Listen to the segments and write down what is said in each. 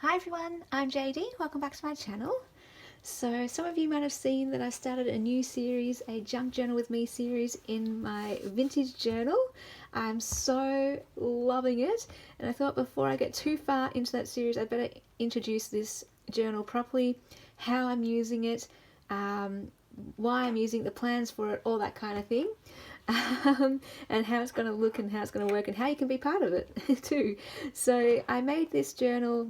Hi everyone, I'm JD. Welcome back to my channel. So some of you might have seen that I started a new series, a Junk Journal with Me series in my vintage journal. I'm so loving it, and I thought before I get too far into that series I better introduce this journal properly, how I'm using it, why I'm using the plans for it, all that kind of thing. And how it's going to look and how it's going to work and how you can be part of it too. So I made this journal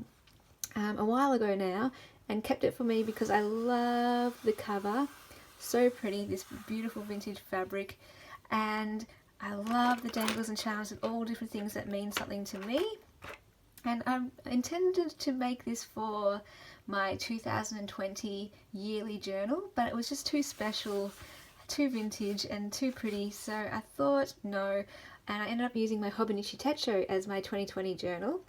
a while ago now and kept it for me because I love the cover. So pretty, this beautiful vintage fabric, and I love the dangles and charms and all different things that mean something to me. And I intended to make this for my 2020 yearly journal, but it was just too special, too vintage and too pretty, so I thought no, and I ended up using my Hobonichi Techo as my 2020 journal.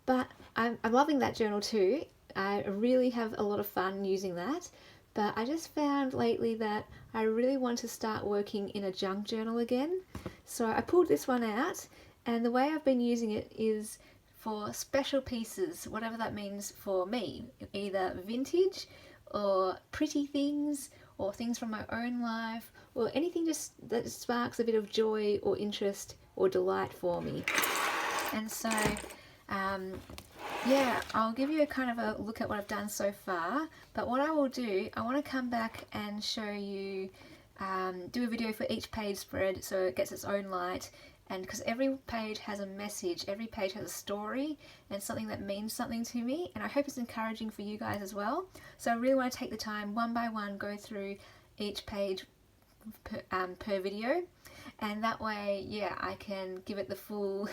But I'm loving that journal too. I really have a lot of fun using that. But I just found lately that I really want to start working in a junk journal again. So I pulled this one out, and the way I've been using it is for special pieces, whatever that means for me. Either vintage or pretty things or things from my own life or anything just that sparks a bit of joy or interest or delight for me. And so yeah, I'll give you a kind of a look at what I've done so far, but what I will do, I want to come back and show you, do a video for each page spread so it gets its own light, and because every page has a message, every page has a story and something that means something to me, and I hope it's encouraging for you guys as well. So I really want to take the time one by one, go through each page per video, and that way, yeah, I can give it the full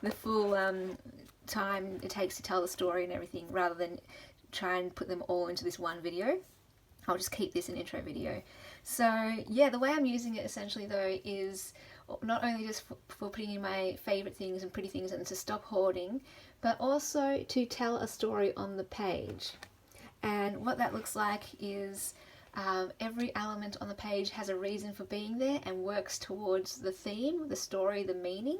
the full time it takes to tell the story and everything, rather than try and put them all into this one video. I'll just keep this an intro video. So yeah, the way I'm using it essentially though is not only just for putting in my favourite things and pretty things and to stop hoarding, but also to tell a story on the page. And what that looks like is every element on the page has a reason for being there and works towards the theme, the story, the meaning.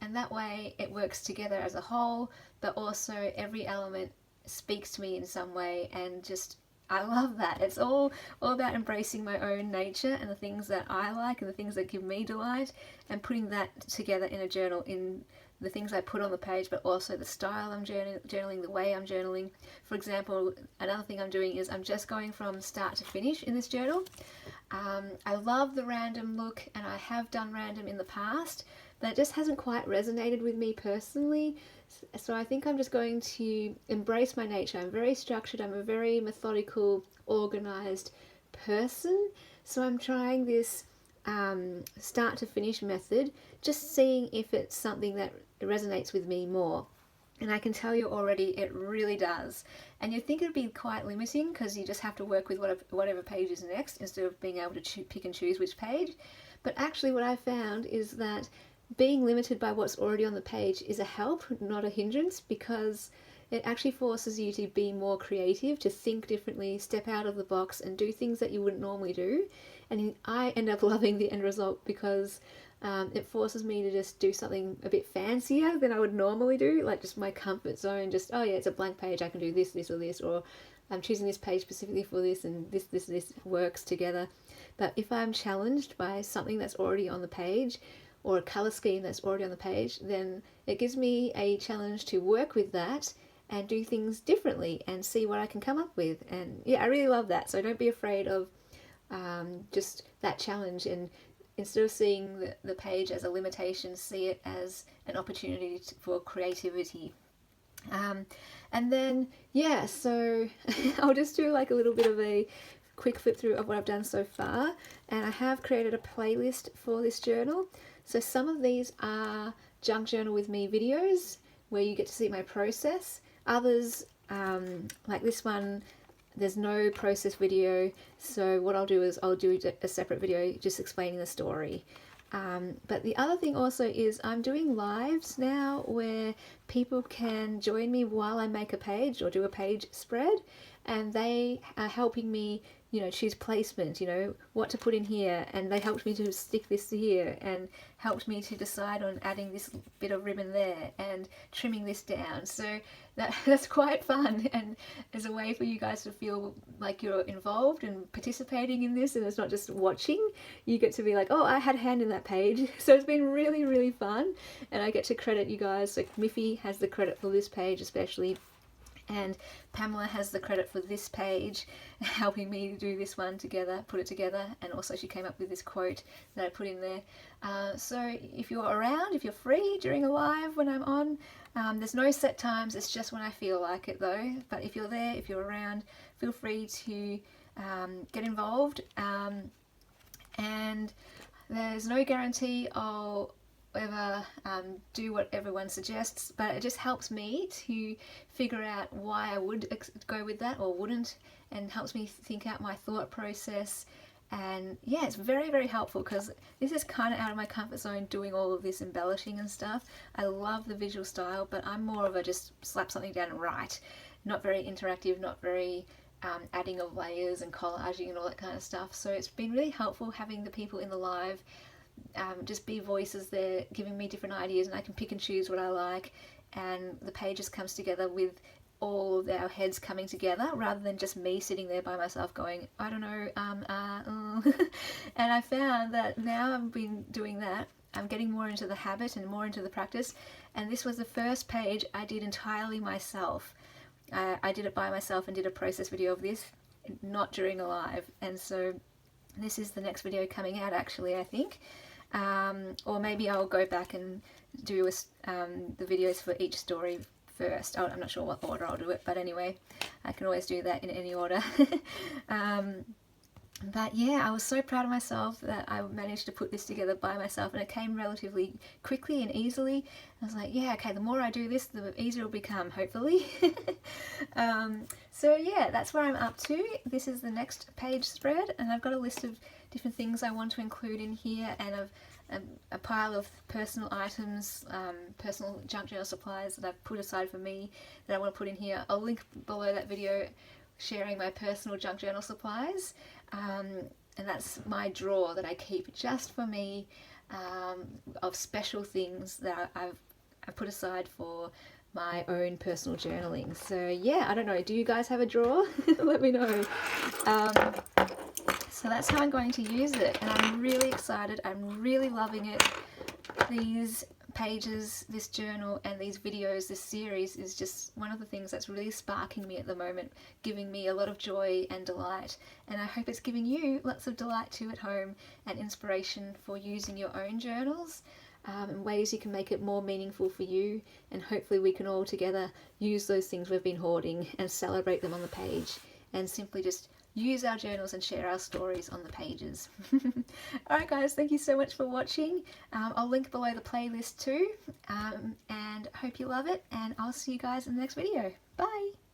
And that way it works together as a whole, but also every element speaks to me in some way, and just I love that. It's all about embracing my own nature and the things that I like and the things that give me delight, and putting that together in a journal, in the things I put on the page, but also the style I'm journaling, the way I'm journaling. For example, another thing I'm doing is I'm just going from start to finish in this journal. I love the random look, and I have done random in the past, but it just hasn't quite resonated with me personally. So I think I'm just going to embrace my nature. I'm very structured, I'm a very methodical, organised person. So I'm trying this start to finish method, just seeing if it's something that resonates with me more. And I can tell you already it really does. And you'd think it'd be quite limiting because you just have to work with whatever page is next instead of being able to pick and choose which page. But actually what I found is that being limited by what's already on the page is a help, not a hindrance, because it actually forces you to be more creative, to think differently, step out of the box and do things that you wouldn't normally do. And I end up loving the end result because it forces me to just do something a bit fancier than I would normally do, like just my comfort zone, just, oh yeah, it's a blank page, I can do this, this or this, or I'm choosing this page specifically for this, and this works together. But if I'm challenged by something that's already on the page, or a colour scheme that's already on the page, then it gives me a challenge to work with that and do things differently and see what I can come up with. And yeah, I really love that. So don't be afraid of just that challenge, and instead of seeing the page as a limitation, see it as an opportunity for creativity. And then, yeah, so I'll just do like a little bit of a quick flip through of what I've done so far, and I have created a playlist for this journal. So some of these are Junk Journal with Me videos where you get to see my process. Others, like this one, there's no process video, so what I'll do is I'll do a separate video just explaining the story. But the other thing also is I'm doing lives now where people can join me while I make a page or do a page spread, and they are helping me, you know, choose placement, you know, what to put in here, and they helped me to stick this here and helped me to decide on adding this bit of ribbon there and trimming this down. So that's quite fun, and as a way for you guys to feel like you're involved and participating in this, and it's not just watching. You get to be like, oh, I had a hand in that page. So it's been really, really fun, and I get to credit you guys. So Miffy has the credit for this page especially, and Pamela has the credit for this page, helping me do this one together, put it together, and also she came up with this quote that I put in there. So if you're around, if you're free during a live when I'm on, there's no set times, it's just when I feel like it though. But if you're there, if you're around, feel free to get involved, and there's no guarantee I'll ever do what everyone suggests, but it just helps me to figure out why I would go with that or wouldn't, and helps me think out my thought process. And yeah, it's very, very helpful because this is kind of out of my comfort zone, doing all of this embellishing and stuff. I love the visual style, but I'm more of a just slap something down and write, not very interactive, not very adding of layers and collaging and all that kind of stuff. So it's been really helpful having the people in the live just be voices there, giving me different ideas, and I can pick and choose what I like, and the pages comes together with all of our heads coming together rather than just me sitting there by myself going, I don't know, and I found that now I've been doing that, I'm getting more into the habit and more into the practice, and this was the first page I did entirely myself. I did it by myself and did a process video of this, not during a live, and so this is the next video coming out actually, I think. Or maybe I'll go back and do the videos for each story first. I'm not sure what order I'll do it, but anyway, I can always do that in any order. But yeah, I was so proud of myself that I managed to put this together by myself, and it came relatively quickly and easily. I was like, yeah, okay, the more I do this, the easier it'll become, hopefully. So yeah, that's where I'm up to. This is the next page spread, and I've got a list of different things I want to include in here, and a pile of personal items, personal junk journal supplies that I've put aside for me that I want to put in here. I'll link below that video sharing my personal junk journal supplies, and that's my drawer that I keep just for me, of special things that I've put aside for my own personal journaling. So yeah, I don't know, do you guys have a drawer? Let me know. So that's how I'm going to use it, and I'm really excited. I'm really loving it. These pages, this journal, and these videos, this series is just one of the things that's really sparking me at the moment, giving me a lot of joy and delight, and I hope it's giving you lots of delight too at home, and inspiration for using your own journals, and ways you can make it more meaningful for you, and hopefully we can all together use those things we've been hoarding and celebrate them on the page, and simply just use our journals and share our stories on the pages. Alright guys, thank you so much for watching. I'll link below the playlist too, and hope you love it, and I'll see you guys in the next video. Bye!